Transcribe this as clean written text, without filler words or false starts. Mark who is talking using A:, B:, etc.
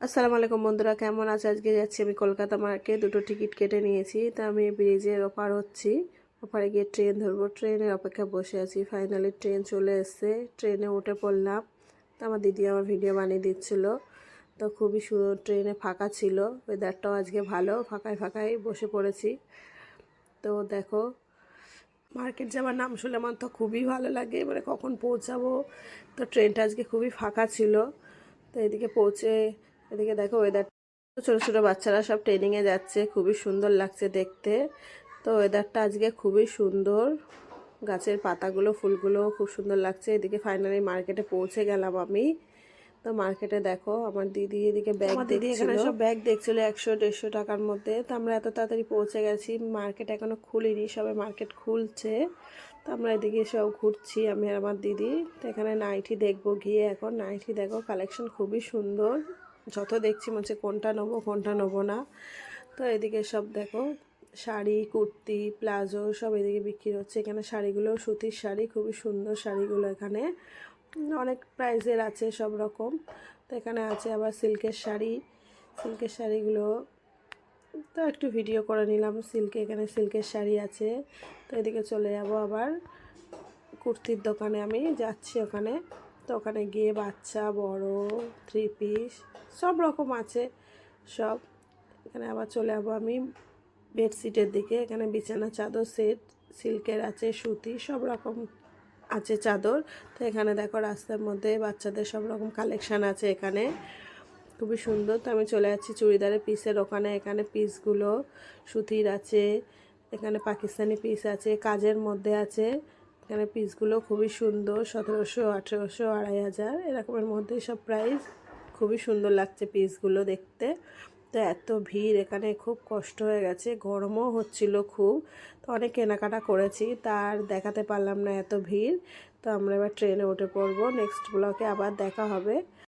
A: আসসালামু আলাইকুম বন্ধুরা, কেমন আছে? আজকে যাচ্ছি আমি কলকাতা মার্কেট। দুটো টিকিট কেটে নিয়েছি, তা আমি ব্রিজের ওপার হচ্ছি। ওপারে গিয়ে ট্রেন ধরবো, ট্রেনের অপেক্ষা বসে আছি। ফাইনালি ট্রেন চলে এসছে, ট্রেনে উঠে পড়লাম। তো আমার দিদি আমার ভিডিও বানিয়ে দিচ্ছিল। তো খুবই ট্রেনে ফাঁকা ছিল, ওয়েদারটাও আজকে ভালো, ফাঁকায় ফাঁকায় বসে পড়েছি। তো দেখো, মার্কেট যাওয়ার নাম শুনলে আমার তো খুবই ভালো লাগে, এবারে কখন পৌঁছাবো। তো ট্রেনটা আজকে খুবই ফাঁকা ছিল। তো এদিকে পৌঁছে, এদিকে দেখো ওয়েদার, ছোটো ছোটো বাচ্চারা সব ট্রেনিংয়ে যাচ্ছে, খুবই সুন্দর লাগছে দেখতে। তো ওয়েদারটা আজকে খুবই সুন্দর, গাছের পাতাগুলো ফুলগুলো খুব সুন্দর লাগছে। এদিকে ফাইনালি মার্কেটে পৌঁছে গেলাম আমি। তো মার্কেটে দেখো আমার দিদি এদিকে ব্যাগ দেখছিল, এখানে সব ব্যাগ দেখছিল 100-150 টাকার মধ্যে। তো আমরা এত তাড়াতাড়ি পৌঁছে গেছি, মার্কেট এখনো খুলিনি, সবে মার্কেট খুলছে। তো আমরা এদিকে সব ঘুরছি আমি আর আমার দিদি। তো এখানে নাইটি দেখবো গিয়ে, এখন নাইটি দেখো কালেকশন খুবই সুন্দর, যত দেখছি মনে হচ্ছে কোনটা নেবো কোনটা নেবো না। তো এদিকে সব দেখো শাড়ি, কুর্তি, প্লাজো সব এদিকে বিক্রি হচ্ছে। এখানে শাড়িগুলো সুতির শাড়ি, খুবই সুন্দর শাড়িগুলো এখানে অনেক প্রাইজের আছে সব রকম। তো এখানে আছে আবার সিল্কের শাড়ি, সিল্কের শাড়িগুলো তো একটু ভিডিও করে নিলাম। এখানে সিল্কের শাড়ি আছে। তো এদিকে চলে যাব আবার কুর্তির দোকানে, আমি যাচ্ছি ওখানে। তো ওখানে গিয়ে বাচ্চা বড় 3 পিস সব রকম আছে সব। এখানে আবার চলে যাবো আমি বেডশিটের দিকে। এখানে বিছানা চাদর সেট সিল্কের আছে, সুতি সব রকম আছে চাদর। তো এখানে দেখো রাস্তার মধ্যে বাচ্চাদের সব রকম কালেকশান আছে এখানে, খুবই সুন্দর। তো আমি চলে যাচ্ছি চুড়িদারের পিসের ওখানে। এখানে পিসগুলো সুতির আছে, এখানে পাকিস্তানি পিস আছে, কাজের মধ্যে আছে। এখানে পিসগুলো খুবই সুন্দর, 1700, 1800, 2500 এরকমের মধ্যে সব প্রাইস। খুবই সুন্দর লাগছে পিসগুলো দেখতে। তো এত ভিড় এখানে, খুব কষ্ট হয়ে গেছে, গরমও হচ্ছিল খুব। তো অনেক কেনাকাটা করেছি, তার দেখাতে পারলাম না এত ভিড়। তো আমরা এবার ট্রেনে উঠে পড়বো, নেক্সট ব্লকে আবার দেখা হবে।